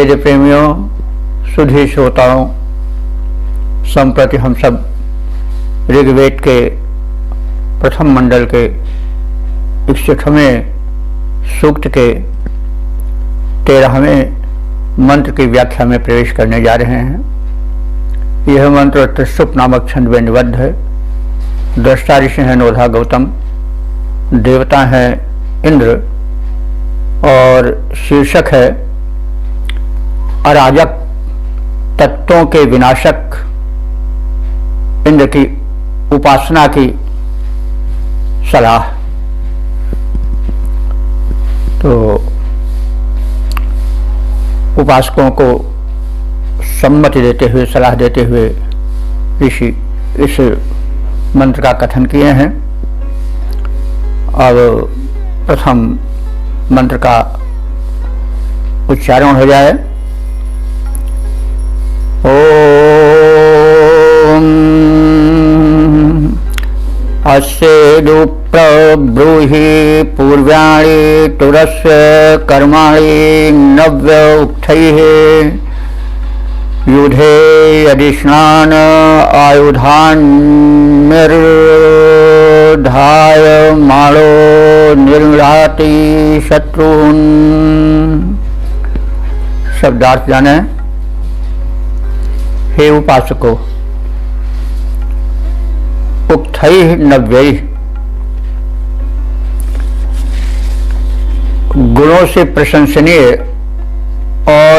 वेद प्रेमियों, सुधी श्रोताओं, संप्रति हम सब ऋग्वेद के प्रथम मंडल के 61वें सूक्त के 13वें मंत्र की व्याख्या में प्रवेश करने जा रहे हैं। यह मंत्र त्रिशुप नामक छंद में निबद्ध है। दृष्टा ऋषि हैं नोधा गौतम, देवता हैं इंद्र और शीर्षक है अराजक तत्वों के विनाशक इंद्र की उपासना की सलाह। तो उपासकों को सम्मति देते हुए, सलाह देते हुए ऋषि इस मंत्र का कथन किए हैं। अब प्रथम मंत्र का उच्चारण हो जाए। ओम अस्येदु प्रब्रूहि पूर्व्याणि तुरस्य कर्माणि नव्य उक्थैः युधे यदि स्नान आयुधान् निर्धाय मालो निर्गृहाति शत्रून्। शब्दार्थ जाने। हे उपासको, उक्थैः नव्यैः, गुणों से प्रशंसनीय और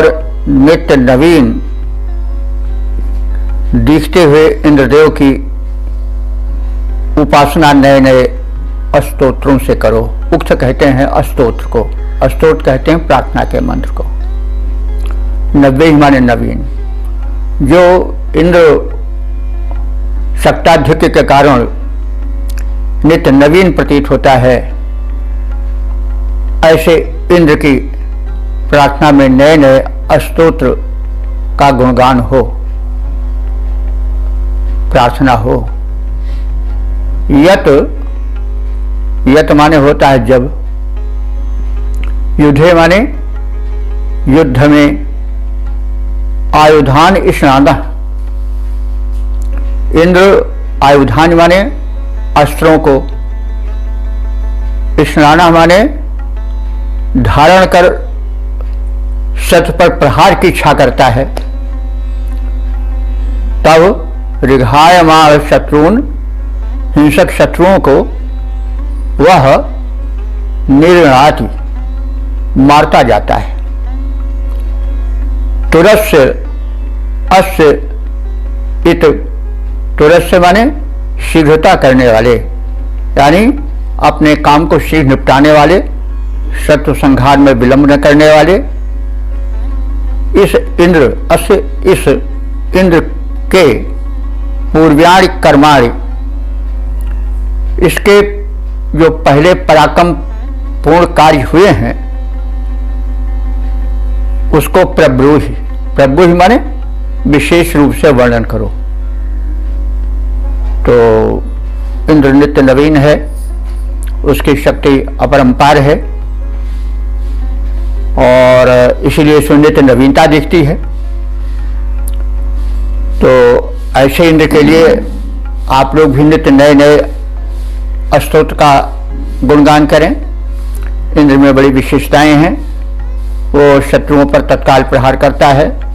नित्य नवीन दिखते हुए इंद्रदेव की उपासना नए नए स्तोत्रों से करो। उक्त कहते हैं स्तोत्र को, स्तोत्र कहते हैं प्रार्थना के मंत्र को। नव्य माने नवीन। जो इंद्र शक्ताधिक्य के कारण नित्य नवीन प्रतीत होता है, ऐसे इंद्र की प्रार्थना में नए नए स्तोत्र का गुणगान हो, प्रार्थना हो। यत माने होता है जब, युद्धे माने युद्ध में, आयुधान स्नान, इंद्र आयुधान माने अस्त्रों को, स्नान माने धारण कर शत्रु पर प्रहार की इच्छा करता है। तब ऋघायमान शत्रुन, हिंसक शत्रुओं को वह निर्णाति, मारता जाता है। तुरस्य अस्य इत, तुरस्य माने शीघ्रता करने वाले, यानी अपने काम को शीघ्र निपटाने वाले, शत्रु संहार में विलंब न करने वाले। इस इंद्र, अस्य इस इंद्र के पूर्व्याणि कर्माणि, इसके जो पहले पराक्रम पूर्ण कार्य हुए हैं उसको प्रब्रूहि, प्रब्रूहि माने विशेष रूप से वर्णन करो। तो इंद्र नित्य नवीन है, उसकी शक्ति अपरंपार है और इसीलिए उसमें नित्य नवीनता दिखती है। तो ऐसे इंद्र के लिए आप लोग भी नित्य नए नए स्तोत्र का गुणगान करें। इंद्र में बड़ी विशेषताएं हैं। वो शत्रुओं पर तत्काल प्रहार करता है,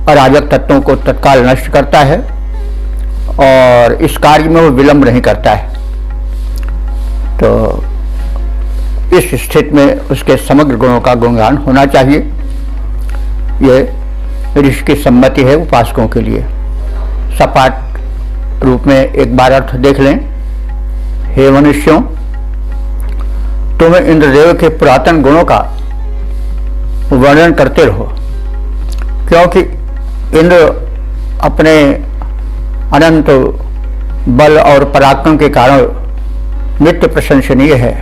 अराजक तत्वों को तत्काल नष्ट करता है और इस कार्य में वो विलंब नहीं करता है। तो इस स्थिति में उसके समग्र गुणों का गुणगान होना चाहिए। ये ऋषि की सम्मति है उपासकों के लिए। सपाट रूप में एक बार अर्थ देख लें। हे मनुष्यों, तुम इंद्रदेव के पुरातन गुणों का वर्णन करते रहो, क्योंकि इंद्र अपने अनंत बल और पराक्रम के कारण नित्य प्रशंसनीय है।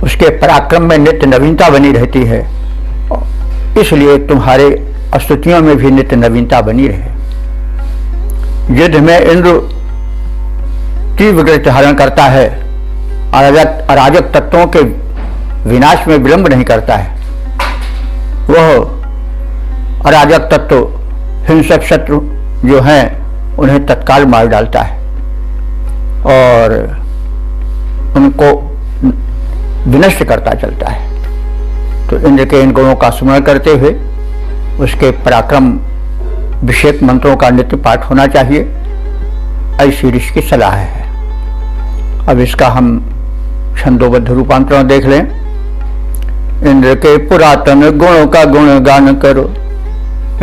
उसके पराक्रम में नित्य नवीनता बनी रहती है, इसलिए तुम्हारे स्तुतियों में भी नित्य नवीनता बनी रहे। युद्ध में इंद्र तीव्र गति धारण करता है, अराजक तत्वों के विनाश में विलंब नहीं करता है। वह अराजक तत्व, हिंसक शत्रु जो हैं उन्हें तत्काल मार डालता है और उनको विनष्ट करता चलता है। तो इंद्र के इन गुणों का स्मरण करते हुए उसके पराक्रम विषयक मंत्रों का नित्य पाठ होना चाहिए, ऐसी ऋषि की सलाह है। अब इसका हम छंदोबद्ध रूपांतरण देख लें। इंद्र के पुरातन गुणों का गुणगान करो,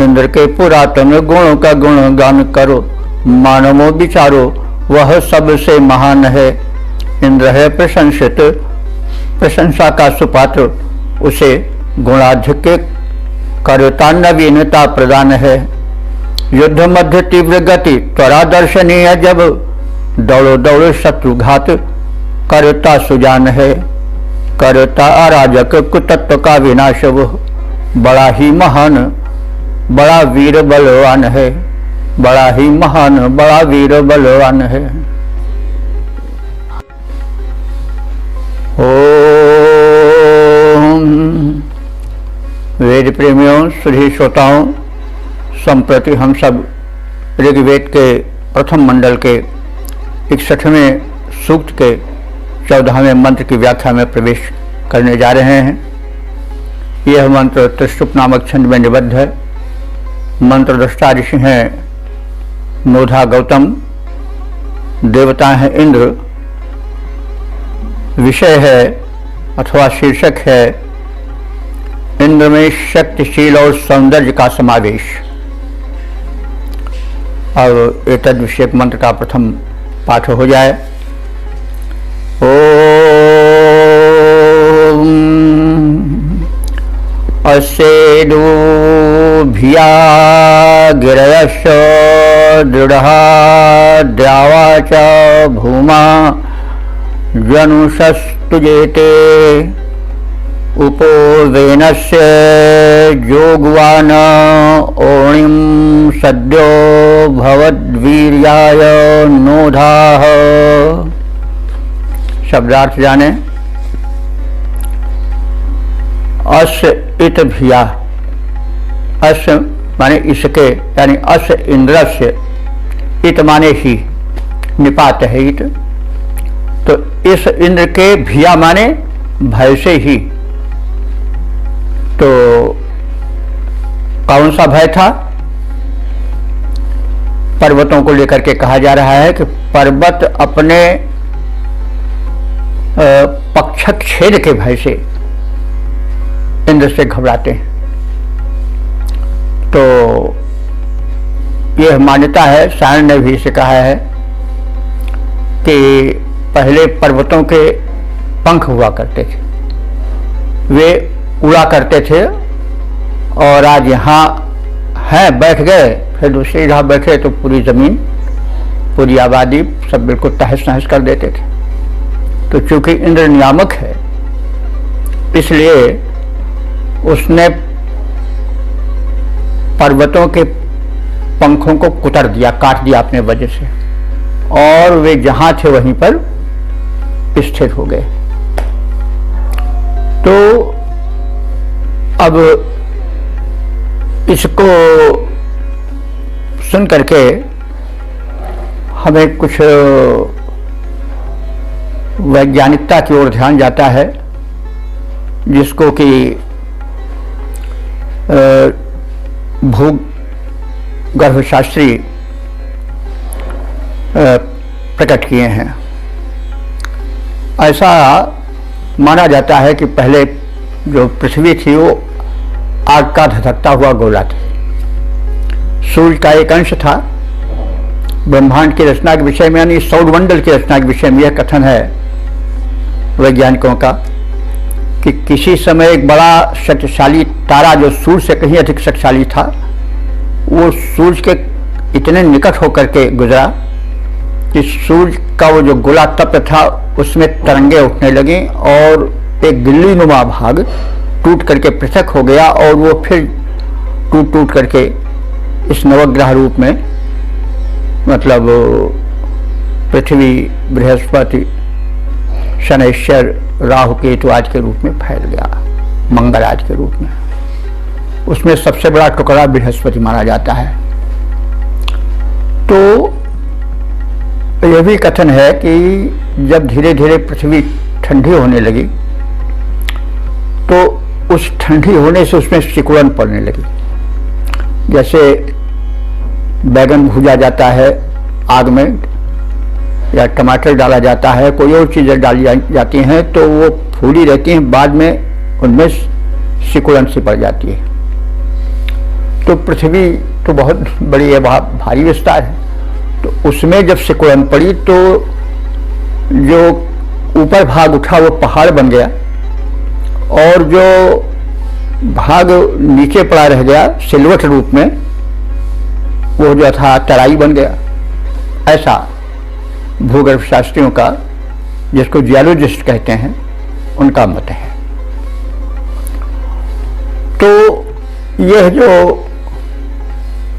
इंद्र के पुरातन गुणों का गुणगान करो, मानवों विचारो वह सबसे महान है। इंद्र है प्रशंसित, प्रशंसा का सुपात्र, उसे गुणाधिक्य कर्ता नवीनता प्रदान है। युद्ध मध्य तीव्र गति त्वरा दर्शनीय, जब दौड़ो दौड़ो शत्रुघात कर्ता सुजान है। कर्ता अराजक कुतत्व का विनाश, वह बड़ा ही महान बड़ा वीर बलवान है, बड़ा ही महान बड़ा वीर बलवान है। ओम वेद प्रेमियों, सुधी श्रोताओं, संप्रति हम सब ऋग्वेद के प्रथम मंडल के 61वें सूक्त के 14वें मंत्र की व्याख्या में प्रवेश करने जा रहे हैं। यह मंत्र त्रिशुप नामक छंद में निबद्ध है। मंत्र दृष्टा ऋषि हैं नोधा गौतम, देवता हैं इंद्र, विषय है अथवा शीर्षक है इंद्र में शक्तिशील और सौंदर्य का समावेश। अब एतद विषयक मंत्र का प्रथम पाठ हो जाए। ओम असेदो भिया गिरयश दृढ़ा द्रावाच भूमा जनुषस्तुजेते उपो वेनस्य जोगवान ओणिम सद्यो भवद्वीर्याय नोधाः। शब्दार्थ जाने। अस इत भिया, अस माने इसके, यानी अस इंद्रस्य, इत माने ही, निपात है इत, तो इस इंद्र के भिया माने भय से ही। तो कौन सा भय था? पर्वतों को लेकर के कहा जा रहा है कि पर्वत अपने पक्षक छेद के भय से इंद्र से घबराते हैं। तो यह मान्यता है, सायण ने भी इसे कहा है कि पहले पर्वतों के पंख हुआ करते थे, वे उड़ा करते थे, और आज यहाँ हैं बैठ गए, फिर दूसरी जगह बैठे तो पूरी जमीन पूरी आबादी सब बिल्कुल तहस नहस कर देते थे। तो चूंकि इंद्र नियामक है, इसलिए उसने पर्वतों के पंखों को कुतर दिया, काट दिया अपने वजह से, और वे जहां थे वहीं पर स्थिर हो गए। तो अब इसको सुन करके हमें कुछ वैज्ञानिकता की ओर ध्यान जाता है, जिसको कि भूगर्भशास्त्री प्रकट किए हैं। ऐसा माना जाता है कि पहले जो पृथ्वी थी वो आग का धधकता हुआ गोला था, सूर्य का एक अंश था। ब्रह्मांड की रचना के विषय में, यानी सौरमंडल की रचना के विषय में यह कथन है वैज्ञानिकों का कि किसी समय एक बड़ा शक्तिशाली तारा जो सूर्य से कहीं अधिक शक्तिशाली था, वो सूर्य के इतने निकट होकर के गुजरा कि सूर्य का वो जो गोला तप्त था उसमें तरंगे उठने लगी और एक गिल्ली नुमा भाग टूट करके पृथक हो गया, और वो फिर टूट टूट करके इस नवग्रह रूप में, मतलब पृथ्वी, बृहस्पति, शनैश्वर, राहु, केतु आज के रूप में फैल गया, मंगल आज के रूप में। उसमें सबसे बड़ा टुकड़ा बृहस्पति माना जाता है। तो यह भी कथन है कि जब धीरे धीरे पृथ्वी ठंडी होने लगी तो उस ठंडी होने से उसमें सिकुड़न पड़ने लगी। जैसे बैगन भूजा जाता है आग में, या टमाटर डाला जाता है, कोई और चीज़ें डाली जाती हैं तो वो फूली रहती हैं, बाद में उनमें सिकुड़न सी पड़ जाती है। तो पृथ्वी तो बहुत बड़ी है, भारी विस्तार है, तो उसमें जब सिकुड़न पड़ी तो जो ऊपर भाग उठा वो पहाड़ बन गया, और जो भाग नीचे पड़ा रह गया सिलवट रूप में वो जो था तराई बन गया। ऐसा भूगर्भ शास्त्रियों का, जिसको जियोलॉजिस्ट कहते हैं, उनका मत है। तो यह जो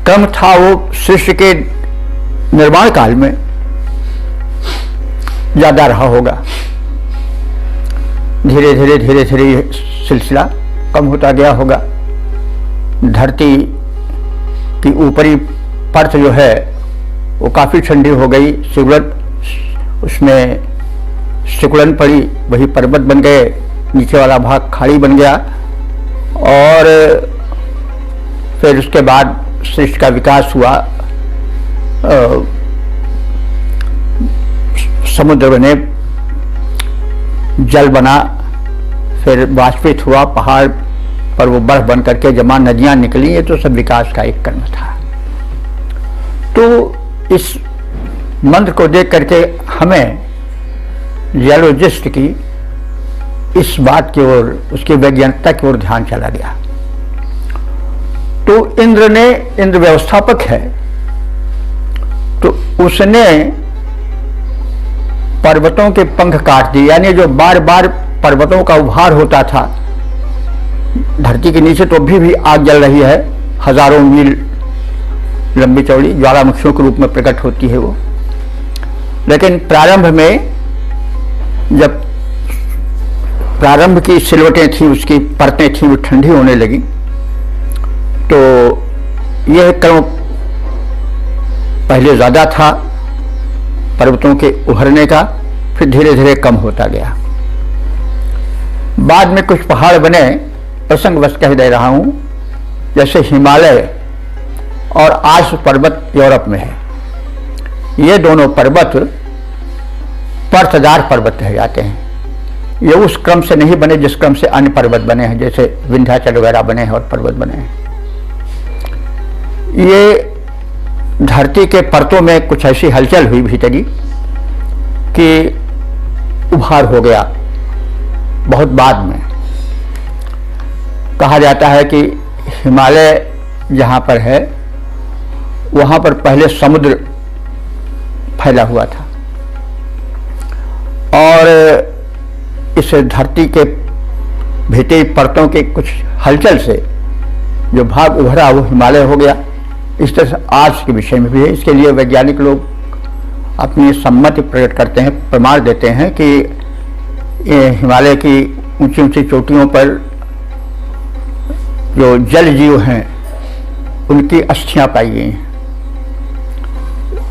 क्रम था वो सृष्टि के निर्माण काल में ज्यादा रहा होगा। धीरे धीरे धीरे धीरे सिलसिला कम होता गया होगा। धरती की ऊपरी परत जो है वो काफी ठंडी हो गई, उसमें सिकुड़न पड़ी, वही पर्वत बन गए, नीचे वाला भाग खाड़ी बन गया, और फिर उसके बाद सृष्टि का विकास हुआ। समुद्र बने, जल बना, फिर वाष्पित हुआ, पहाड़ पर वो बर्फ बन करके जमा नदियां निकली। ये तो सब विकास का एक क्रम था। तो इस मंत्र को देख करके हमें जियोलॉजिस्ट की इस बात की ओर, उसकी वैज्ञानिकता की ओर ध्यान चला गया। तो इंद्र व्यवस्थापक है, तो उसने पर्वतों के पंख काट दिए, यानी जो बार बार पर्वतों का उभार होता था धरती के नीचे, तो अभी भी आग जल रही है, हजारों मील लंबी चौड़ी ज्वालामुखियों के रूप में प्रकट होती है वो। लेकिन प्रारंभ में जब प्रारंभ की सिलवटें थी, उसकी परतें थी, वो ठंडी होने लगी, तो यह क्रम पहले ज्यादा था पर्वतों के उभरने का, फिर धीरे धीरे कम होता गया। बाद में कुछ पहाड़ बने, प्रसंगवश कह दे रहा हूं, जैसे हिमालय और आल्प्स पर्वत यूरोप में है। ये दोनों पर्वत पर्वतदार पर्वत कहे जाते हैं। ये उस क्रम से नहीं बने जिस क्रम से अन्य पर्वत बने हैं, जैसे विंध्याचल वगैरह बने हैं और पर्वत बने हैं। ये धरती के परतों में कुछ ऐसी हलचल हुई भीतरी कि उभार हो गया। बहुत बाद में कहा जाता है कि हिमालय जहाँ पर है वहाँ पर पहले समुद्र फैला हुआ था, और इस धरती के भीतरी परतों के कुछ हलचल से जो भाग उभरा वो हिमालय हो गया। इस तरह से आज के विषय में भी है। इसके लिए वैज्ञानिक लोग अपनी सम्मति प्रकट करते हैं, प्रमाण देते हैं कि हिमालय की ऊंची ऊंची चोटियों पर जो जल जीव हैं उनकी अस्थियां पाई गई हैं।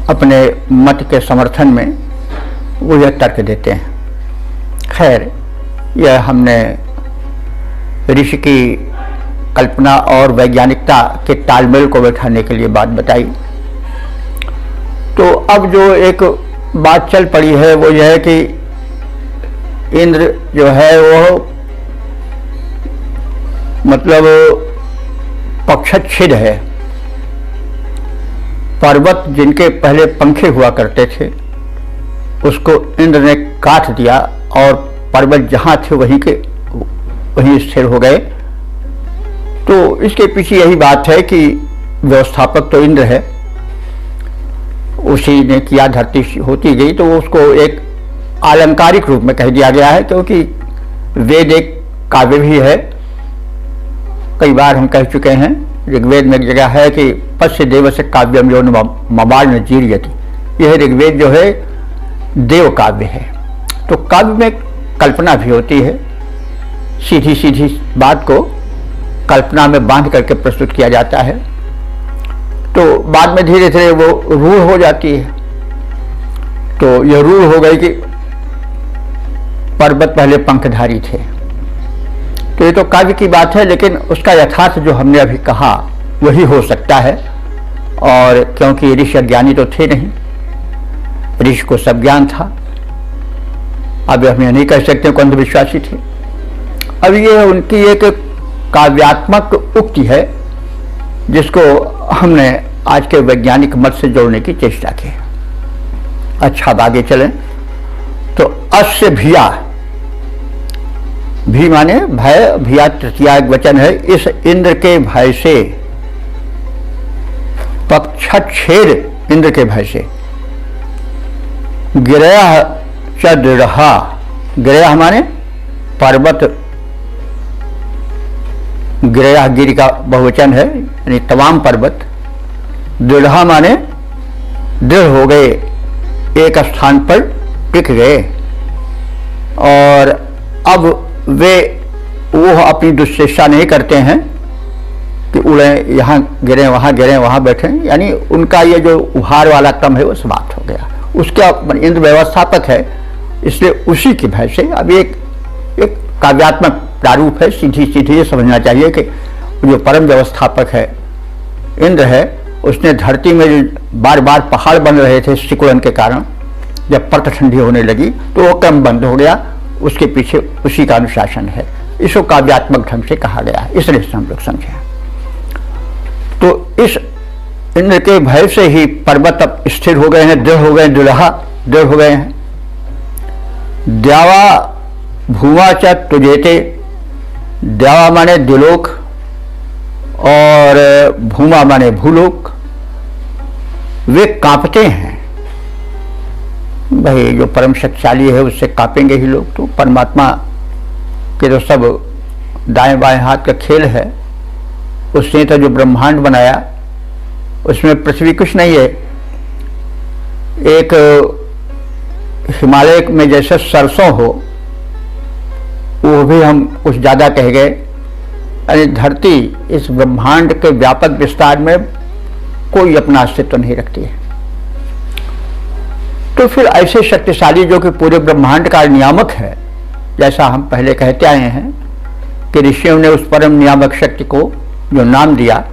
अपने मत के समर्थन में वो यह तर्क देते हैं। खैर, यह हमने ऋषि की कल्पना और वैज्ञानिकता के तालमेल को बैठाने के लिए बात बताई। तो अब जो एक बात चल पड़ी है वो यह है कि इंद्र जो है वो मतलब पक्षच्छिद है। पर्वत जिनके पहले पंखे हुआ करते थे उसको इंद्र ने काट दिया, और पर्वत जहां थे वहीं स्थिर हो गए। तो इसके पीछे यही बात है कि व्यवस्थापक तो इंद्र है, उसी ने किया, धरती होती गई, तो उसको एक आलंकारिक रूप में कह दिया गया है, क्योंकि वेद एक काव्य भी है। कई बार हम कह चुके हैं, ऋग्वेद में एक जगह है कि पश्य देव से काव्यम यो मबाल न जीर्यति। यह ऋग्वेद जो है देव काव्य है। तो काव्य में कल्पना भी होती है, सीधी सीधी बात को कल्पना में बांध करके प्रस्तुत किया जाता है, तो बाद में धीरे धीरे वो रूढ़ हो जाती है। तो यह रूढ़ हो गई कि पर्वत पहले पंखधारी थे। तो ये तो काव्य की बात है, लेकिन उसका यथार्थ जो हमने अभी कहा वही हो सकता है। और क्योंकि ऋषि अज्ञानी तो थे नहीं, ऋषि को सब ज्ञान था। अब हम यह नहीं कह सकते कि अंधविश्वासी थे। अब ये उनकी एक काव्यात्मक उक्ति है जिसको हमने आज के वैज्ञानिक मत से जोड़ने की चेष्टा की। अच्छा, अब आगे चलें। तो अस्य भिया, भी माने भय, भिया तृतीया एक वचन है। इस इंद्र के भय से, पक्षच्छेद इंद्र के भय से, गिरह च दृढ़ा, गिरह माने पर्वत, गिरह गिरि का बहुवचन है, यानी तमाम पर्वत। दृढ़ा माने दृढ़ हो गए, एक स्थान पर टिक गए। और अब वे वो अपनी दुश्चेष्टा नहीं करते हैं कि उड़े, यहाँ गिरे वहाँ गिरे वहाँ बैठे, यानी उनका ये जो उभार वाला क्रम है वो समाप्त हो गया। उसका इंद्र व्यवस्थापक है, इसलिए उसी के भय से। अब एक काव्यात्मक प्रारूप है, सीधी सीधी ये समझना चाहिए कि जो परम व्यवस्थापक है, इंद्र है, उसने धरती में बार बार पहाड़ बन रहे थे सिकुड़न के कारण, जब परत ठंडी होने लगी तो वो क्रम बंद हो गया। उसके पीछे उसी का अनुशासन है। इसको काव्यात्मक ढंग से कहा गया है, इसलिए हम लोग समझे। तो इस इंद्र के भय से ही पर्वत अब स्थिर हो गए हैं, दृढ़ हो गए, दृढ़ हो गए हैं। द्यावा भूमा च तुजेते, द्यावा माने द्युलोक और भूमा माने भूलोक, वे कांपते हैं। भाई जो परम शक्तिशाली है उससे कांपेंगे ही लोग। तो परमात्मा के तो सब दाएं बाएं हाथ का खेल है। उसने तो जो ब्रह्मांड बनाया उसमें पृथ्वी कुछ नहीं है। एक हिमालय में जैसे सरसों हो, वो भी हम कुछ ज्यादा कह गए। यानी धरती इस ब्रह्मांड के व्यापक विस्तार में कोई अपना अस्तित्व नहीं रखती है। तो फिर ऐसे शक्तिशाली जो कि पूरे ब्रह्मांड का नियामक है, जैसा हम पहले कहते आए हैं कि ऋषियों ने उस परम नियामक शक्ति को जो नाम दिया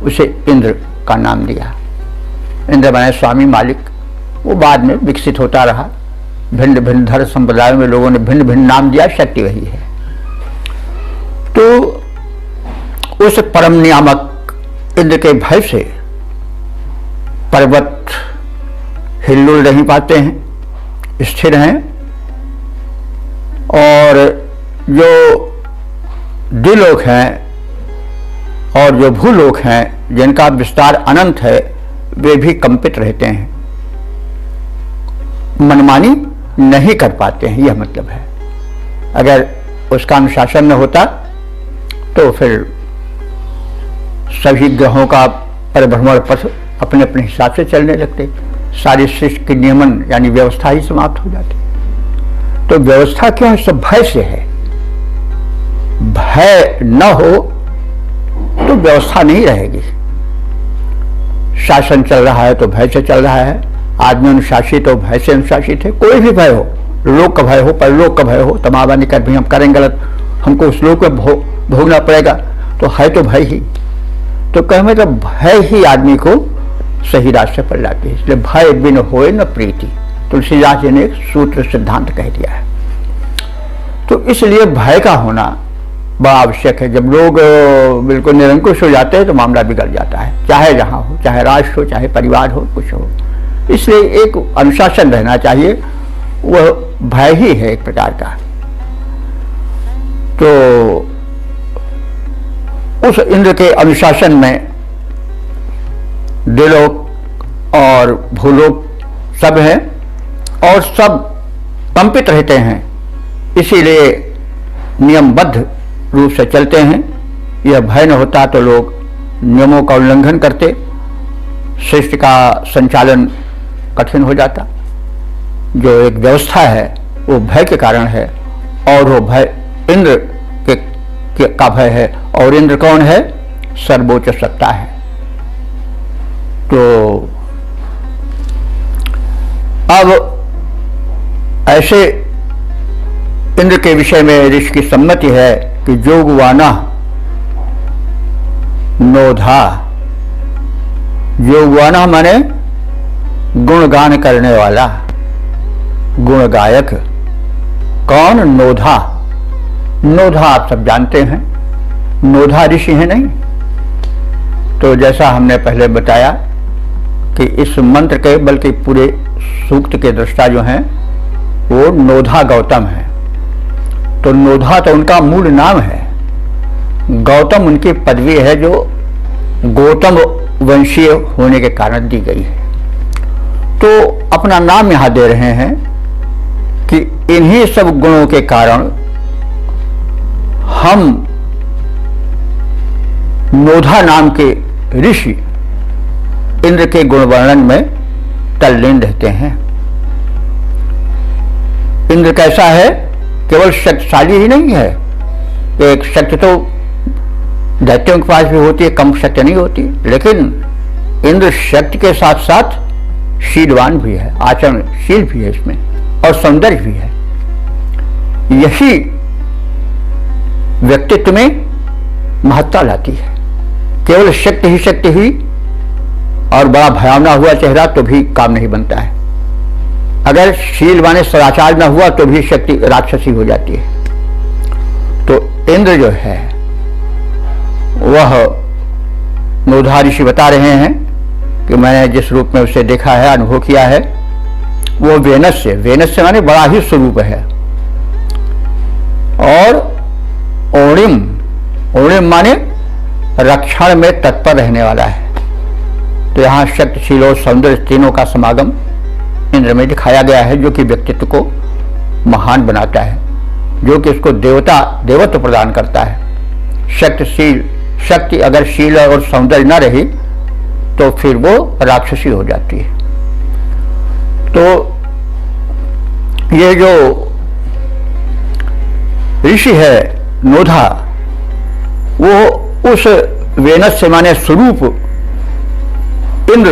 उसे इंद्र का नाम दिया। इंद्र माने स्वामी, मालिक। वो बाद में विकसित होता रहा, भिन्न भिन्न धर्म संप्रदायों में लोगों ने भिन्न भिन्न नाम दिया, शक्ति वही है। तो उस परम नियामक इंद्र के भय से पर्वत हिलुल नहीं पाते हैं, स्थिर हैं। और जो द्युलोक हैं और जो भूलोक हैं, जिनका विस्तार अनंत है, वे भी कंपित रहते हैं, मनमानी नहीं कर पाते हैं। यह मतलब है। अगर उसका अनुशासन न होता तो फिर सभी ग्रहों का परिभ्रमण पथ अपने अपने हिसाब से चलने लगते, सारी सृष्टि की नियमन यानी व्यवस्था ही समाप्त हो जाती। तो व्यवस्था क्यों है? सब भय से है। भय न हो तो व्यवस्था नहीं रहेगी। शासन चल रहा है तो भय से चल रहा है, आदमी अनुशासित हो भय से अनुशासित है। कोई भी भय हो, लोक का भय हो, परलोक का भय हो, तमाम निकट भी हम करेंगे गलत, हमको उस लोक में भोगना पड़ेगा, तो है तो भय ही। तो कहने तो भय ही आदमी को सही रास्ते पर लाती है। इसलिए भय बिन होए न प्रीति, तुलसीदास जी ने एक सूत्र सिद्धांत कह दिया है। तो इसलिए भय का होना बड़ा आवश्यक है। जब लोग बिल्कुल निरंकुश हो जाते हैं तो मामला बिगड़ जाता है, चाहे जहां हो, चाहे राष्ट्र हो, चाहे परिवार हो, कुछ हो। इसलिए एक अनुशासन रहना चाहिए, वह भय ही है एक प्रकार का। तो उस इंद्र के अनुशासन में द्युलोक और भूलोक सब हैं और सब कंपित रहते हैं, इसीलिए नियमबद्ध रूप से चलते हैं। यह भय न होता तो लोग नियमों का उल्लंघन करते, सृष्टि का संचालन कठिन हो जाता। जो एक व्यवस्था है वो भय के कारण है, और वो भय इंद्र के का भय है। और इंद्र कौन है? सर्वोच्च सत्ता है। तो अब ऐसे इंद्र के विषय में ऋषि की सम्मति है कि जोगवाना नोधा। जोगवाना माने गुणगान करने वाला, गुण गायक। कौन? नोधा। नोधा आप सब जानते हैं, नोधा ऋषि है नहीं? तो जैसा हमने पहले बताया कि इस मंत्र के बल्कि पूरे सूक्त के दृष्टा जो हैं वो नोधा गौतम है। तो नोधा तो उनका मूल नाम है, गौतम उनकी पदवी है जो गौतम वंशीय होने के कारण दी गई है। तो अपना नाम यहां दे रहे हैं कि इन्हीं सब गुणों के कारण हम नोधा नाम के ऋषि इंद्र के गुण वर्णन में तल्लीन रहते हैं। इंद्र कैसा है? केवल शक्तिशाली ही नहीं है, एक शक्ति तो दैत्यों के पास भी होती है, कम शक्ति नहीं होती, लेकिन इंद्र शक्ति के साथ साथ शीलवान भी है, आचरणशील भी है इसमें, और सौंदर्य भी है। यही व्यक्तित्व में महत्ता लाती है। केवल शक्ति ही और बड़ा भयावना हुआ चेहरा तो भी काम नहीं बनता है। अगर शील माने सदाचार न हुआ तो भी शक्ति राक्षसी हो जाती है। तो इंद्र जो है वह नोधा ऋषि बता रहे हैं कि मैंने जिस रूप में उसे देखा है, अनुभव किया है, वो वेनस से माने बड़ा ही स्वरूप है। और ओणिम माने रक्षण में तत्पर रहने वाला है। तो यहाँ शक्तिशील और सौंदर्य तीनों का समागम इंद्र में दिखाया गया है, जो कि व्यक्तित्व को महान बनाता है, जो कि उसको देवत्व प्रदान करता है। शक्ति अगर शील और सौंदर्य न रही तो फिर वो राक्षसी हो जाती है। तो ये जो ऋषि है नोधा, वो उस वेनस से माने स्वरूप इंद्र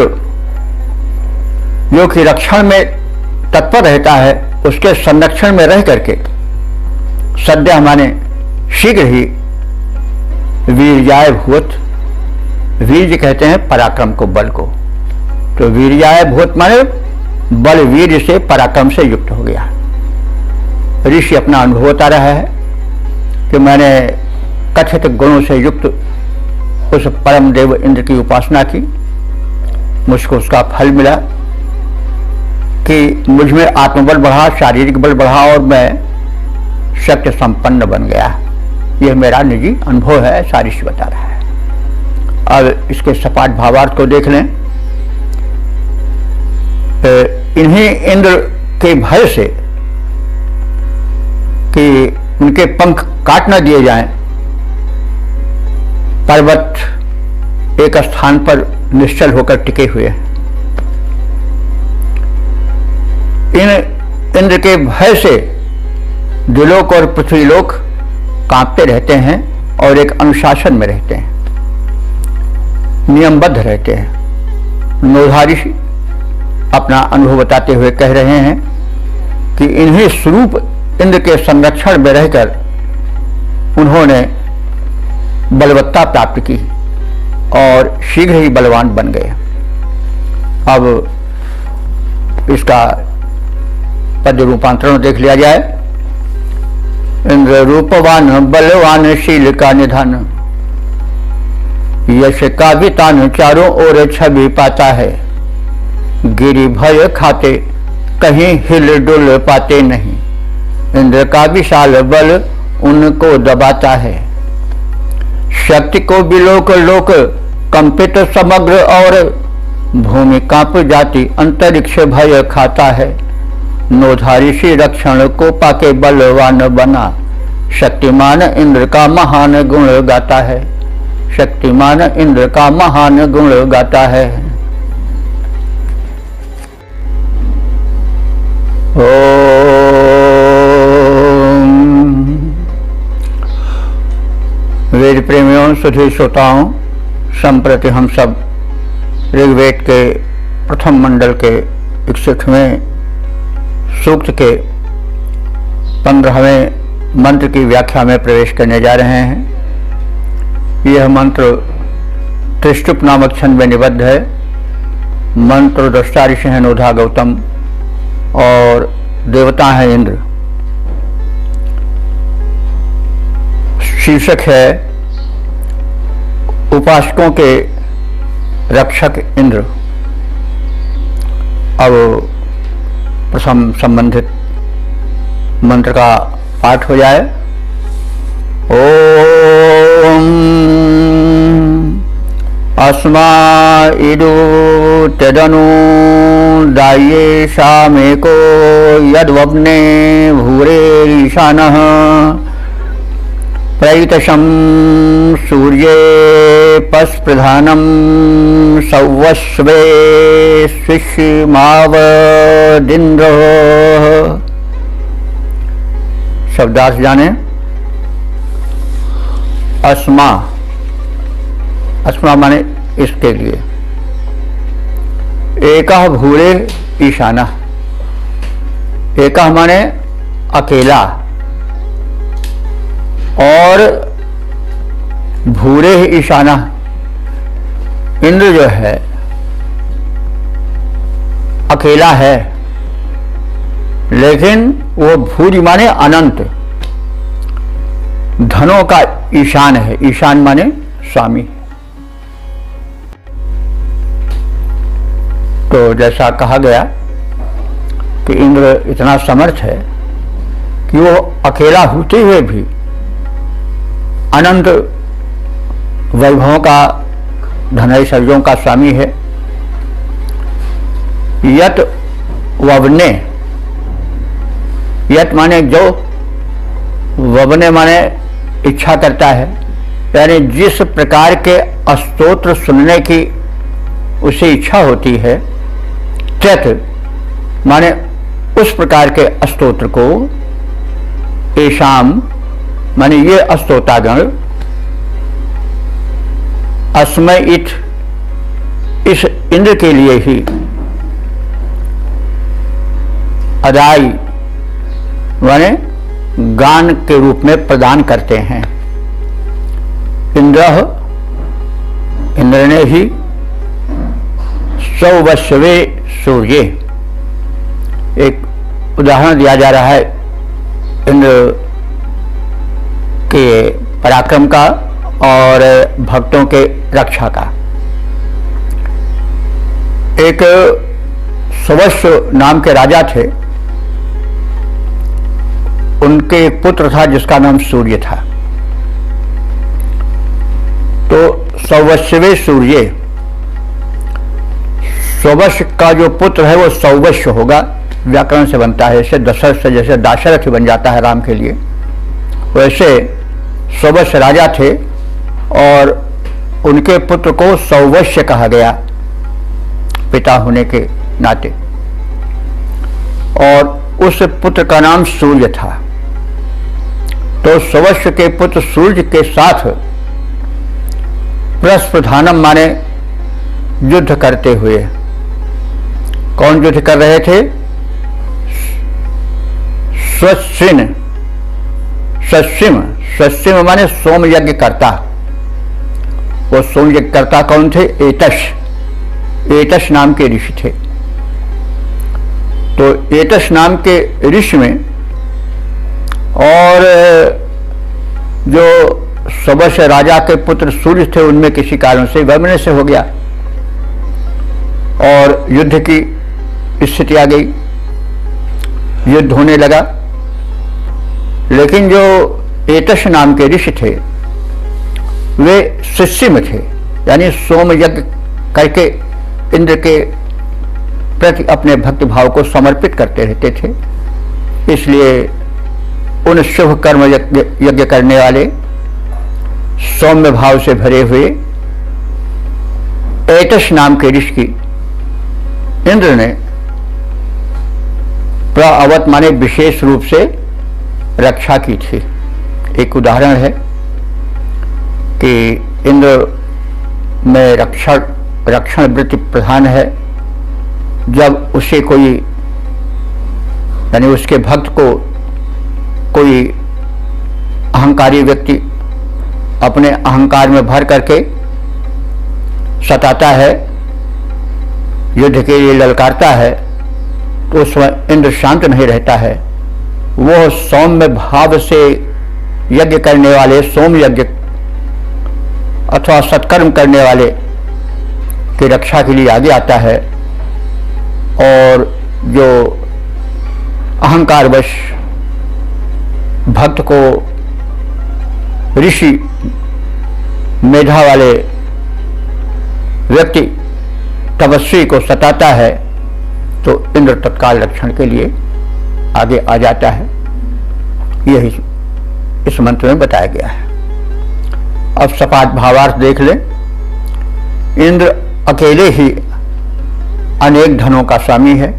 जो कि रक्षण में तत्पर रहता है, उसके संरक्षण में रह करके सद्य माने शीघ्र ही वीर्याय भूत, वीर्य कहते हैं पराक्रम को, बल को। तो वीर्याय भूत माने बल वीर्य से पराक्रम से युक्त हो गया। ऋषि अपना अनुभव बता रहा है कि मैंने कथित गुणों से युक्त उस परम देव इंद्र की उपासना की, मुझको उसका फल मिला कि मुझ में आत्मबल बढ़ा, शारीरिक बल बढ़ा और मैं शक्ति संपन्न बन गया। यह मेरा निजी अनुभव है, ऐसा ऋषि बता रहा है। अब इसके सपाट भावार्थ को देख लें। इन्हीं इंद्र के भय से कि उनके पंख काट न दिए जाएं, पर्वत एक स्थान पर निश्चल होकर टिके हुए हैं। इन इंद्र के भय से द्युलोक और पृथ्वीलोक कांपते रहते हैं और एक अनुशासन में रहते हैं, नियमबद्ध रहते हैं। नोधा ऋषि अपना अनुभव बताते हुए कह रहे हैं कि इन्हीं स्वरूप इंद्र के संरक्षण में रहकर उन्होंने बलवत्ता प्राप्त की और शीघ्र ही बलवान बन गए। अब इसका पद्य रूपांतरण देख लिया जाए। इंद्र रूपवान बलवान शील का निधान, यश का वितान चारों ओर छवि पाता है। गिरि भय खाते कहीं हिल डुल पाते नहीं, इंद्र का विशाल बल उनको दबाता है। शक्ति को बिलोक लोक कंपित समग्र और भूमि कांप जाती अंतरिक्ष भय खाता है। नोधा ऋषि रक्षण को पाके बलवान बना, शक्तिमान इंद्र का महान गुण गाता है। शक्तिमान इंद्र का महान गुण गाता है। ओम एवं सुधी श्रोताओं, संप्रति हम सब ऋग्वेद के प्रथम मंडल के 61वें सूक्त के 15वें मंत्र की व्याख्या में प्रवेश करने जा रहे हैं। यह मंत्र त्रिष्टुप नामक छंद में निबद्ध है। मंत्र दृष्टा ऋषि हैं नोधा गौतम और देवता हैं इंद्र। शीर्षक है उपासकों के रक्षक इंद्र। अब प्रथम संबंधित मंत्र का पाठ हो जाए। ओम अस्मा इदु तदनु दाये शामेको यद्वग्ने भूरे ईशानः प्रैतशं सूर्ये पस्प्रधानं सौवस्वे शिष्यमावदिन्द्रः। शब्दार्थ जाने। अस्मा, अस्मा माने इसके लिए। एकः भूरे ईशानः, एकः माने अकेला और भूरे ईशाना, इंद्र जो है अकेला है, लेकिन वो भूरि माने अनंत, धनों का ईशान है। ईशान माने स्वामी। तो जैसा कहा गया कि इंद्र इतना समर्थ है कि वो अकेला होते हुए भी अनंत वैभवों का, धनैश्वर्यों का स्वामी है। यत ववने, यत माने जो, ववने माने इच्छा करता है, यानी जिस प्रकार के स्तोत्र सुनने की उसे इच्छा होती है। त्यत माने उस प्रकार के स्तोत्र को, एशाम माने ये स्तोतागण, अस्मय इत इस इंद्र के लिए ही अदाई माने गान के रूप में प्रदान करते हैं। इंद्र, इंद्र ने ही सौवस्वे सूर्य, एक उदाहरण दिया जा रहा है इंद्र के पराक्रम का और भक्तों के रक्षा का। एक सवस्व नाम के राजा थे, उनके एक पुत्र था जिसका नाम सूर्य था। तो सौवस्वे सूर्य, सौवस्व का जो पुत्र है वो सौवस्व होगा, व्याकरण से बनता है। इसे दशरथ से, जैसे दाशरथ बन जाता है राम के लिए, वैसे सौवस्व राजा थे और उनके पुत्र को सौवस्व कहा गया पिता होने के नाते, और उस पुत्र का नाम सूर्य था। तो सौवस्व के पुत्र सूर्य के साथ प्रस्प्रधानम माने युद्ध करते हुए। कौन युद्ध कर रहे थे? स्वस्विन, स्वस्विम, स्वस्विम माने सोम यज्ञ करता। वो सोम यज्ञ करता कौन थे? एतश, एतश नाम के ऋषि थे। तो एतश नाम के ऋषि में, और जो सवस्व राजा के पुत्र सूर्य थे उनमें किसी कारण से वमन से हो गया और युद्ध की स्थिति आ गई, युद्ध होने लगा। लेकिन जो एतश नाम के ऋषि थे वे शिष्य में थे, यानी सोम यज्ञ करके इंद्र के प्रति अपने भक्ति भाव को समर्पित करते रहते थे। इसलिए उन शुभ कर्म यज्ञ करने वाले सौम्य भाव से भरे हुए एतश नाम के ऋषि की इंद्र ने प्रअवत माने विशेष रूप से रक्षा की थी। एक उदाहरण है कि इंद्र में रक्षण वृत्ति प्रधान है। जब उसे कोई यानी उसके भक्त को कोई अहंकारी व्यक्ति अपने अहंकार में भर करके सताता है, युद्ध के लिए ललकारता है, तो उस समय इंद्र शांत नहीं रहता है। वो सौम्य भाव से यज्ञ करने वाले, सोम यज्ञ अथवा सत्कर्म करने वाले की रक्षा के लिए आगे आता है और जो अहंकारवश भक्त को ऋषि मेधा वाले व्यक्ति तपस्वी को सताता है, तो इंद्र तत्काल रक्षण के लिए आगे आ जाता है। यही इस मंत्र में बताया गया है। अब सपाट भावार्थ देख लें। इंद्र अकेले ही अनेक धनों का स्वामी है।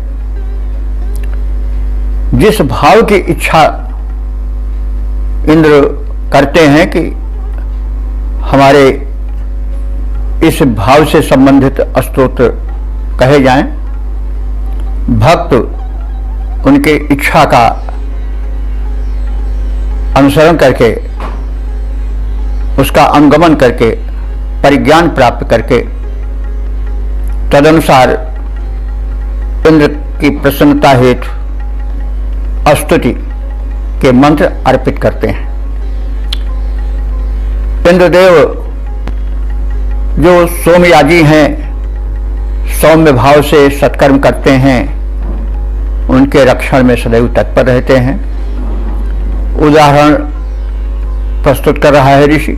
जिस भाव की इच्छा इंद्र करते हैं कि हमारे इस भाव से संबंधित स्तोत्र कहे जाएं, भक्त उनके इच्छा का अनुसरण करके, उसका अनुगमन करके, परिज्ञान प्राप्त करके तदनुसार इंद्र की प्रसन्नता हेतु स्तुति के मंत्र अर्पित करते हैं। इंद्रदेव जो सोमयाजी हैं, सौम्य भाव से सत्कर्म करते हैं, उनके रक्षण में सदैव तत्पर रहते हैं। उदाहरण प्रस्तुत कर रहा है ऋषि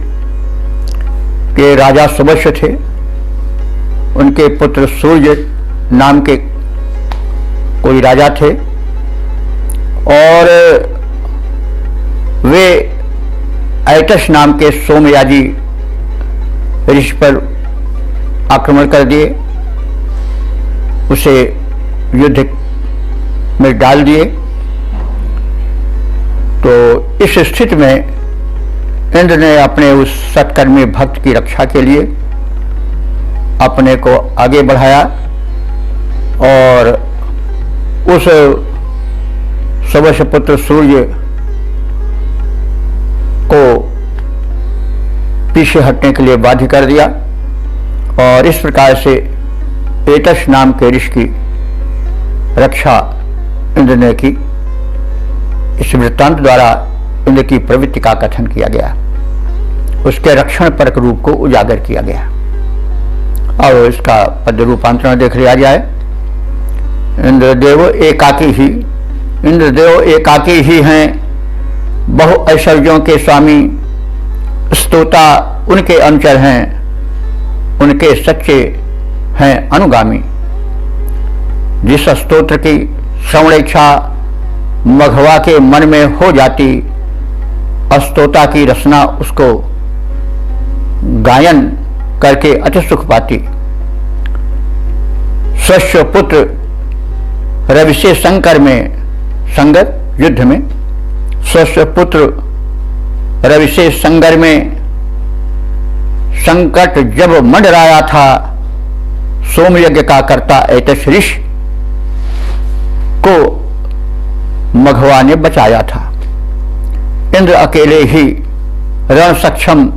कि राजा सुवश्य थे, उनके पुत्र सूर्य नाम के कोई राजा थे और वे ऐतश नाम के सोमयाजी ऋषि पर आक्रमण कर दिए, उसे युद्ध में डाल दिए। तो इस स्थिति में इंद्र ने अपने उस सत्कर्मी भक्त की रक्षा के लिए अपने को आगे बढ़ाया और उस सुवश्य पुत्र सूर्य को पीछे हटने के लिए बाध्य कर दिया और इस प्रकार से ऐतश नाम के ऋषि की रक्षा इंद्र ने की। इस वृत्तांत द्वारा इंद्र की प्रवृत्ति का कथन किया गया, उसके रक्षण परक रूप को उजागर किया गया। और इसका पद्य रूपांतरण देख लिया जाए। इंद्रदेव एकाकी ही हैं, बहु ऐश्वर्यों के स्वामी, स्तोता उनके अनुचर हैं, उनके सच्चे हैं अनुगामी। जिस स्तोत्र की श्रवण इच्छा मघवा के मन में हो जाती, स्तोता की रचना उसको गायन करके अति सुख पाती। स्वस्य पुत्र रवि से संकर में, संगर युद्ध में, स्वस्य पुत्र रवि से संगर में संकट जब मंडराया था, सोमयज्ञ का कर्ता ऐतश ऋषि को मघवा ने बचाया था। इंद्र अकेले ही रण सक्षम,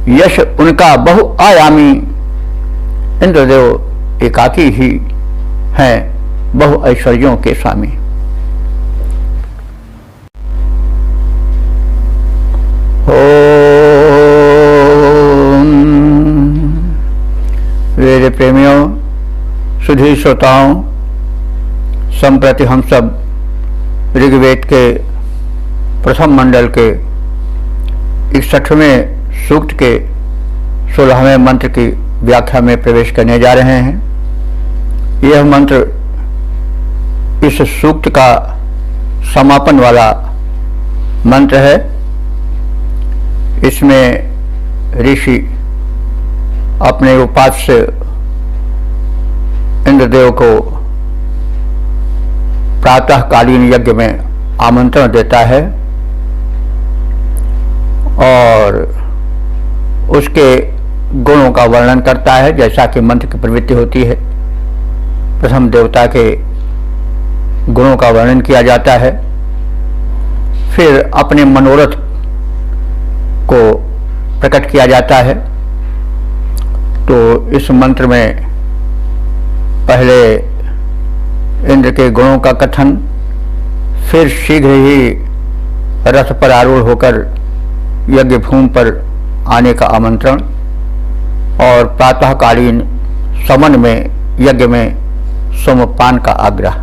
यश उनका बहुआयामी। इंद्रदेव एकाकी ही हैं, बहु ऐश्वर्यों के स्वामी। वेद प्रेमियों, सुधी श्रोताओं, संप्रति हम सब ऋग्वेद के प्रथम मंडल के 61वें सूक्त के 16वें मंत्र की व्याख्या में प्रवेश करने जा रहे हैं। यह मंत्र इस सूक्त का समापन वाला मंत्र है। इसमें ऋषि अपने उपास्य इंद्रदेव को प्रातःकालीन यज्ञ में आमंत्रण देता है और उसके गुणों का वर्णन करता है, जैसा कि मंत्र की प्रवृत्ति होती है। प्रथम देवता के गुणों का वर्णन किया जाता है, फिर अपने मनोरथ को प्रकट किया जाता है। तो इस मंत्र में पहले इंद्र के गुणों का कथन, फिर शीघ्र ही रथ पर आरूढ़ होकर यज्ञ भूमि पर आने का आमंत्रण और प्रातःकालीन समन में यज्ञ में सोमपान का आग्रह।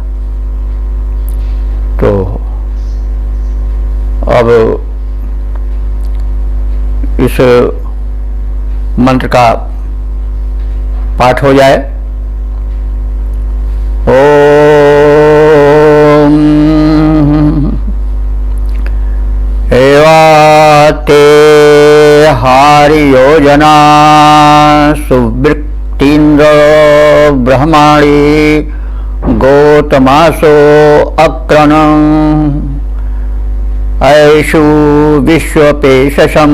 तो अब इस मंत्र का पाठ हो जाए। ओम एवाते हारि योजना सुवृत्तीन्द्र ब्रह्माणि गोतमासो अक्रणं ऐषु विश्वपेशसं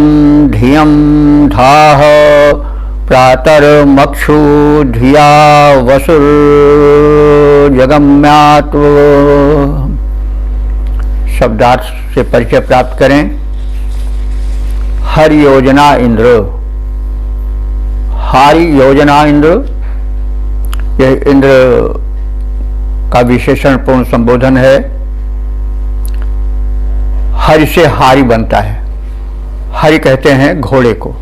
धियं धाः प्रातर्मक्षु धिया वसुर्जगम्यात्। शब्दार्थ से परिचय प्राप्त करें। हरि योजना इंद्र, हारि योजना इंद्र, यह इंद्र का विशेषण पूर्ण संबोधन है। हरि से हारि बनता है। हरि कहते हैं घोड़े को,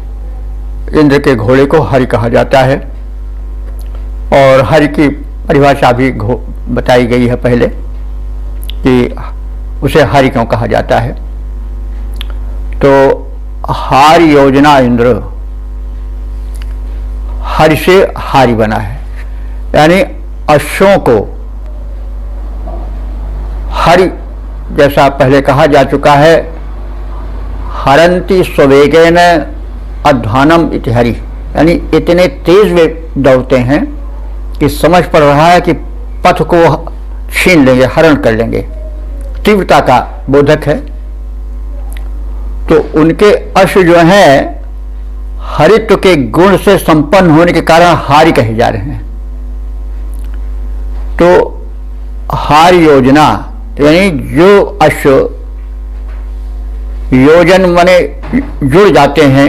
इंद्र के घोड़े को हरि कहा जाता है। और हरि की परिभाषा भी बताई गई है पहले कि उसे हरि क्यों कहा जाता है। तो हारि योजना इंद्र, हरि से हारि बना है, यानी अश्वों को हरि, जैसा पहले कहा जा चुका है, हरंती स्ववेगेन अध्वानम इति हरि, यानी इतने तेज वे दौड़ते हैं कि समझ पड़ रहा है कि पथ को छीन लेंगे, हरण कर लेंगे। तीव्रता का बोधक है। तो उनके अश्व जो हैं हरित्व के गुण से संपन्न होने के कारण हारि कहे जा रहे हैं। तो हारि योजना यानी जो अश्व योजन माने जुड़ जाते हैं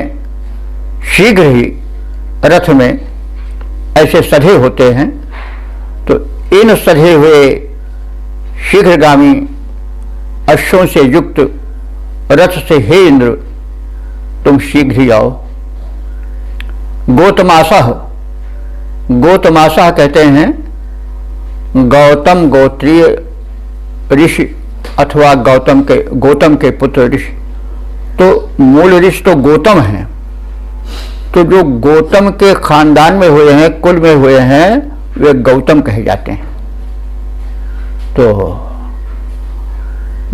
शीघ्र ही रथ में, ऐसे सधे होते हैं। तो इन सधे हुए शीघ्रगामी अश्वों से युक्त रथ से हे इंद्र तुम शीघ्र ही आओ। गोतमासः, गोतमासः कहते हैं गौतम गोत्रीय ऋषि अथवा गौतम के पुत्र ऋषि। तो मूल ऋषि तो गौतम हैं, तो जो गौतम के खानदान में हुए हैं, कुल में हुए हैं, वे गौतम कहे जाते हैं। तो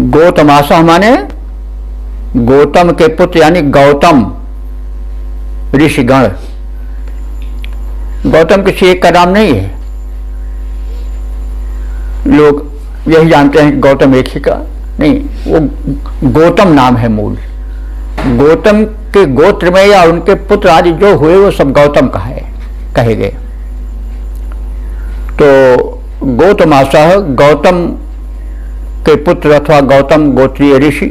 गौतमासः माने गौतम के पुत्र यानी गौतम ऋषिगण। गौतम किसी एक का नाम नहीं है, लोग यही जानते हैं कि गौतम एक ही का नहीं, वो गौतम नाम है मूल। गौतम के गोत्र में या उनके पुत्र आदि जो हुए वो सब गौतम कहे गए। तो गौतमासः गौतम के पुत्र अथवा गौतम गोत्रीय ऋषि।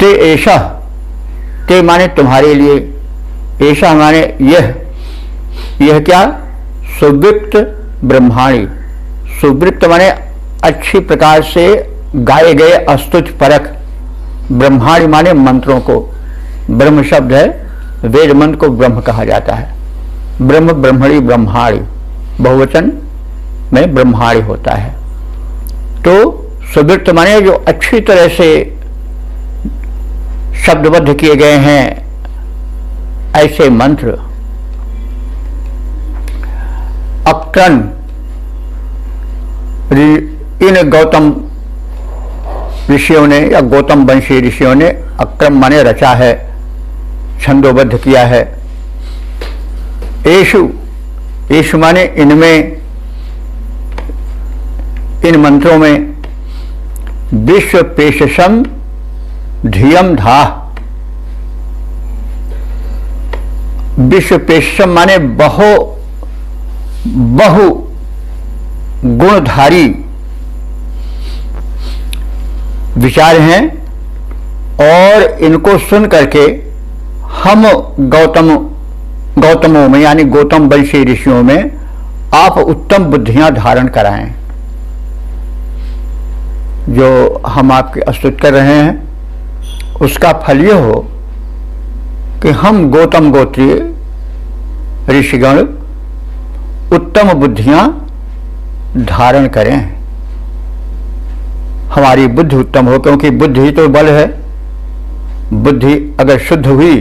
ते ऐसा, ते माने तुम्हारे लिए, ऐसा माने यह क्या, सुवृत्त ब्रह्माणी। सुवृत्त माने अच्छी प्रकार से गाए गए अस्तुत परख, ब्रह्माणी माने मंत्रों को। ब्रह्म शब्द है, वेद मंत्र को ब्रह्म कहा जाता है। ब्रह्म ब्रह्मणी ब्रह्माणी, बहुवचन में ब्रह्माणी होता है। तो सुवृत्त माने जो अच्छी तरह से शब्दबद्ध किए गए हैं ऐसे मंत्र। अक्रन, इन गौतम ऋषियों ने या गौतम वंशी ऋषियों ने अक्रम माने रचा है, छंदोबद्ध किया है। येषु, येषु माने इनमें, इन मंत्रों में विश्व पेशसम धियम धा, विश्वपेशम माने बहु गुणधारी विचार हैं, और इनको सुन करके हम गौतमों में यानी गौतम वंशी ऋषियों में आप उत्तम बुद्धियां धारण कराएं। जो हम आपकी स्तुति कर रहे हैं उसका फल यह हो कि हम गौतम गोत्रीय ऋषिगण उत्तम बुद्धियां धारण करें, हमारी बुद्धि उत्तम हो, क्योंकि बुद्धि ही तो बल है। बुद्धि अगर शुद्ध हुई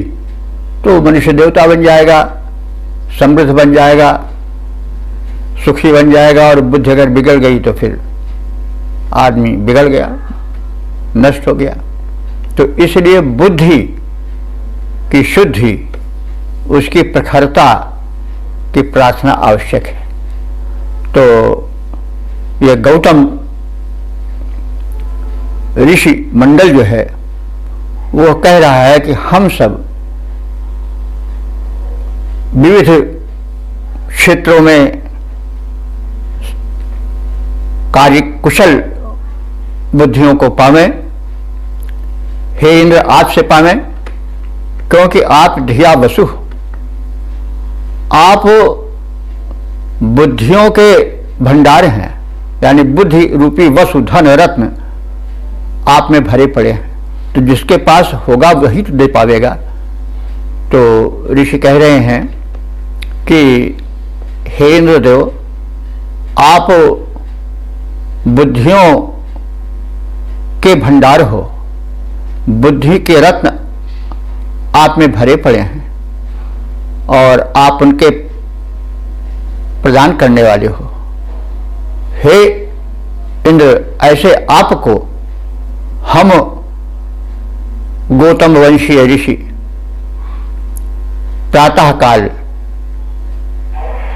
तो मनुष्य देवता बन जाएगा, समृद्ध बन जाएगा, सुखी बन जाएगा, और बुद्धि अगर बिगड़ गई तो फिर आदमी बिगड़ गया, नष्ट हो गया। तो इसलिए बुद्धि की शुद्धि, उसकी प्रखरता की प्रार्थना आवश्यक है। तो यह गौतम ऋषि मंडल जो है वो कह रहा है कि हम सब विविध क्षेत्रों में कार्य कुशल बुद्धियों को पावें। हे इंद्र, आपसे पावें, क्योंकि आप धिया वसु, आप बुद्धियों के भंडार हैं, यानी बुद्धि रूपी वसु धन रत्न आप में भरे पड़े हैं। तो जिसके पास होगा वही तो दे पावेगा। तो ऋषि कह रहे हैं कि हे इंद्रदेव, आप बुद्धियों के भंडार हो, बुद्धि के रत्न आप में भरे पड़े हैं, और आप उनके प्रदान करने वाले हो। हे इंद्र, ऐसे आपको हम गौतम वंशीय ऋषि प्रातः काल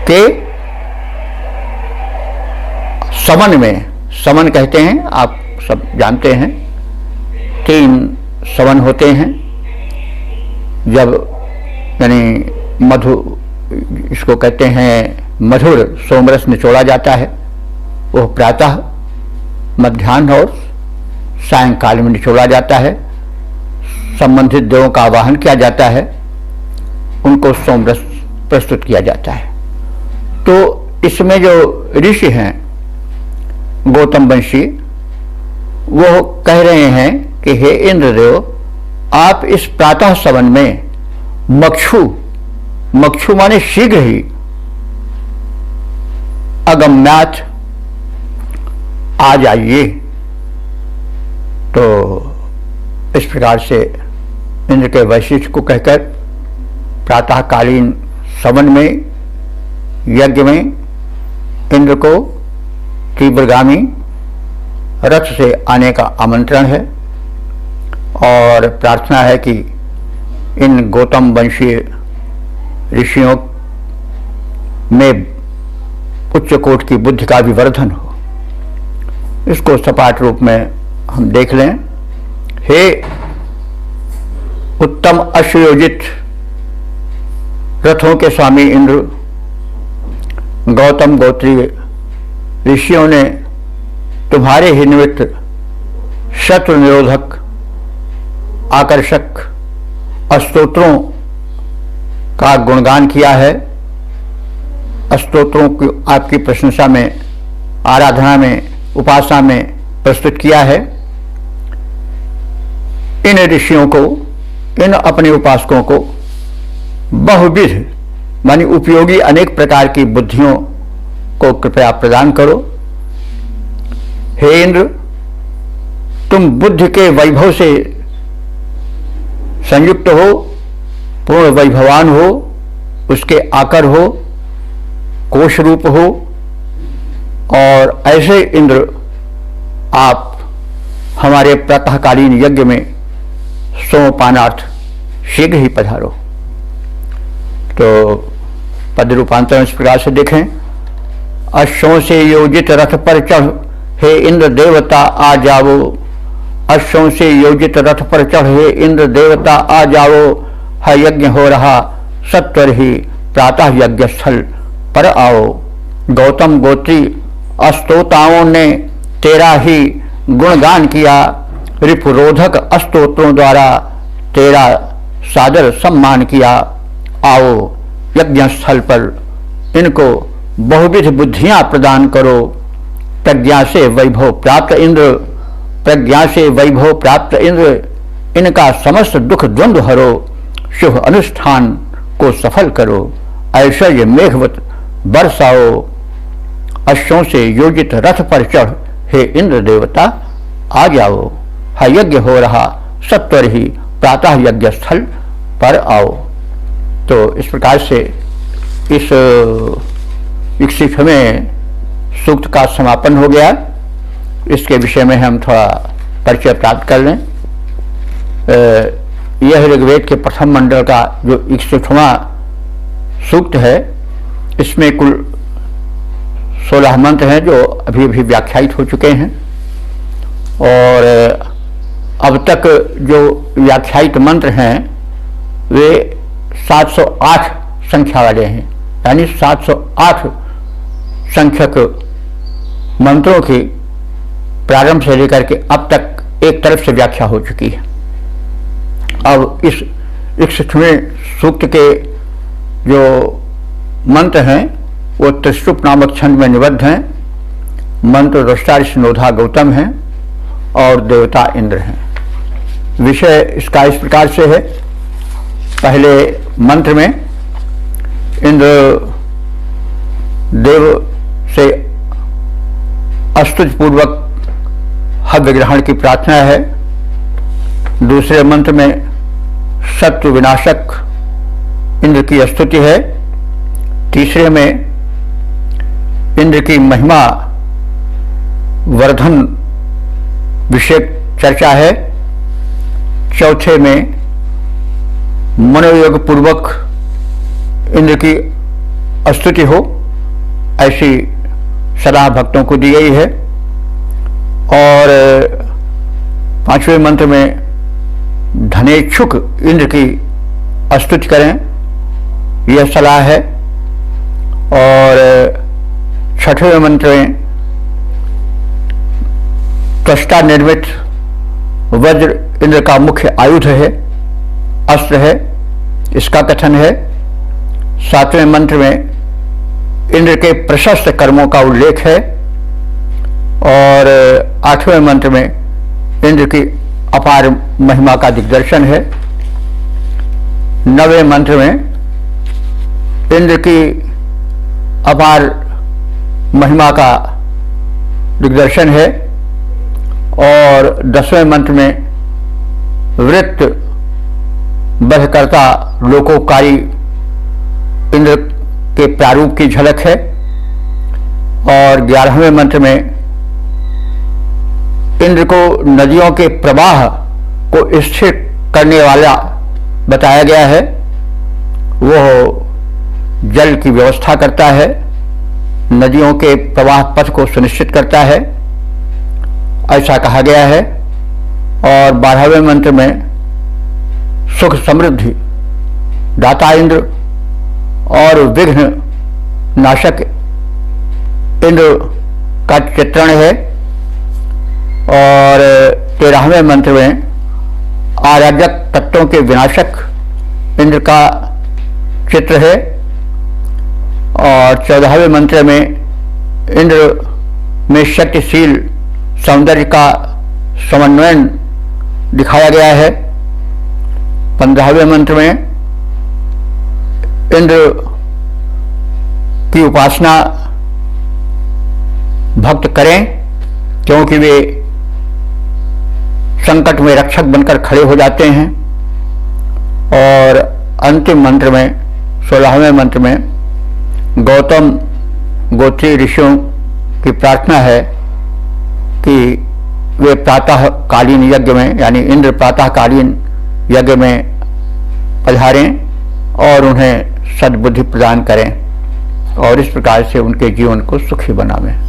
के समन में, समन कहते हैं, आप सब जानते हैं, 3 समन होते हैं। जब यानी मधु, इसको कहते हैं मधुर सोमरस निचोड़ा जाता है, वह प्रातः, मध्याह्न और सायंकाल में निचोड़ा जाता है। संबंधित देवों का आवाहन किया जाता है, उनको सोमरस प्रस्तुत किया जाता है। तो इसमें जो ऋषि हैं गौतम वंशी, वो कह रहे हैं कि हे इंद्रदेव, आप इस प्रातः सवन में मक्षु माने शीघ्र ही, अगम्यात आ जाइए। तो इस प्रकार से इंद्र के वैशिष्ट को कहकर प्रातःकालीन सवन में, यज्ञ में इंद्र को तीव्रगामी रथ से आने का आमंत्रण है, और प्रार्थना है कि इन गौतम वंशीय ऋषियों में उच्च कोट की बुद्धि का विवर्धन हो। इसको सपाट रूप में हम देख लें। हे उत्तम अश्वयोजित रथों के स्वामी इंद्र, गौतम गोत्रीय ऋषियों ने तुम्हारे ही निमित्त शत्रु निरोधक आकर्षक स्तोत्रों का गुणगान किया है। स्तोत्रों की आपकी प्रशंसा में, आराधना में, उपासना में प्रस्तुत किया है। इन ऋषियों को, इन अपने उपासकों को बहुविध मानी उपयोगी अनेक प्रकार की बुद्धियों को कृपया प्रदान करो। हे इंद्र, तुम बुद्धि के वैभव से संयुक्त हो, पूर्ण वैभवान हो, उसके आकर हो, कोश रूप हो, और ऐसे इंद्र आप हमारे प्रातःकालीन यज्ञ में सोमपानार्थ शीघ्र ही पधारो। तो पद रूपांतरण इस प्रकार से देखें। अश्वों से योजित रथ पर चढ़, हे इंद्र देवता आ जाओ। अश्वों से योजित रथ पर चढ़, हे इंद्र देवता आ जाओ। है यज्ञ हो रहा, सत्वर ही प्रातः यज्ञ स्थल पर आओ। गौतम गोत्री अस्तोताओं ने तेरा ही गुणगान किया, रिपुरोधक अस्तोत्रों द्वारा तेरा सादर सम्मान किया। आओ यज्ञ स्थल पर इनको बहुविध बुद्धियां प्रदान करो। प्रज्ञा से वैभव प्राप्त इंद्र, प्रज्ञा से वैभव प्राप्त इंद्र, इनका समस्त दुख द्वंद्व हरो। शुभ अनुष्ठान को सफल करो, ऐश्वर्य मेघवत बरसाओ। अश्वों से योजित रथ पर चढ़ हे इंद्र देवता आ जाओ। यज्ञ हो रहा, सत्वर ही प्रातः यज्ञ स्थल पर आओ। तो इस प्रकार से इस 61वें सूक्त का समापन हो गया। इसके विषय में हम थोड़ा परिचय प्राप्त कर लें। यह ऋग्वेद के प्रथम मंडल का जो 61वां सूक्त है, इसमें कुल 16 मंत्र हैं जो अभी अभी व्याख्यायित हो चुके हैं, और अब तक जो व्याख्यायित मंत्र हैं वे 708 संख्या वाले हैं, यानी 708 संख्यक मंत्रों की प्रारंभ से लेकर के अब तक एक तरफ से व्याख्या हो चुकी है। अब इस 61वें सूक्त के जो मंत्र हैं वो त्रिश्रुप नामक छंद में निबद्ध हैं। मंत्र दृष्टा ऋषिनोधा गौतम हैं और देवता इंद्र हैं। विषय इसका इस प्रकार से है। पहले मंत्र में इंद्र देव से स्तुतिपूर्वक हव्य ग्रहण की प्रार्थना है। दूसरे मंत्र में शत्रु विनाशक इंद्र की स्तुति है। तीसरे में इंद्र की महिमा वर्धन विषय चर्चा है। चौथे में मनोयोग पूर्वक इंद्र की स्तुति हो, ऐसी सलाह भक्तों को दी गई है। और पांचवें मंत्र में धनेच्छुक इंद्र की स्तुति करें, यह सलाह है। और छठवें मंत्र में त्वष्टा निर्मित वज्र इंद्र का मुख्य आयुध है, अस्त्र है, इसका कथन है। सातवें मंत्र में इंद्र के प्रशस्त कर्मों का उल्लेख है। और आठवें मंत्र में इंद्र की अपार महिमा का दिग्दर्शन है। नवें मंत्र में इंद्र की अपार महिमा का दिग्दर्शन है। और 10वें मंत्र में वृत्त बधकर्ता लोकोपकारी इंद्र के प्रारूप की झलक है। और 11वें मंत्र में इंद्र को नदियों के प्रवाह को स्थिर करने वाला बताया गया है। वो जल की व्यवस्था करता है, नदियों के प्रवाह पथ को सुनिश्चित करता है, ऐसा कहा गया है। और 12वें मंत्र में सुख समृद्धि दाता इंद्र और विघ्न नाशक इंद्र का चित्रण है। और 13वें मंत्र में आराधक तत्वों के विनाशक इंद्र का चित्र है। और 14वें मंत्र में इंद्र में शक्तिशील सौंदर्य का समन्वयन दिखाया गया है। 15वें मंत्र में इंद्र की उपासना भक्त करें, क्योंकि वे संकट में रक्षक बनकर खड़े हो जाते हैं। और अंतिम मंत्र में 16वें मंत्र में गौतम गोत्री ऋषियों की प्रार्थना है कि वे प्रातःकालीन यज्ञ में, यानी इंद्र प्रातःकालीन यज्ञ में पधारें और उन्हें सद्बुद्धि प्रदान करें और इस प्रकार से उनके जीवन को सुखी बनावें।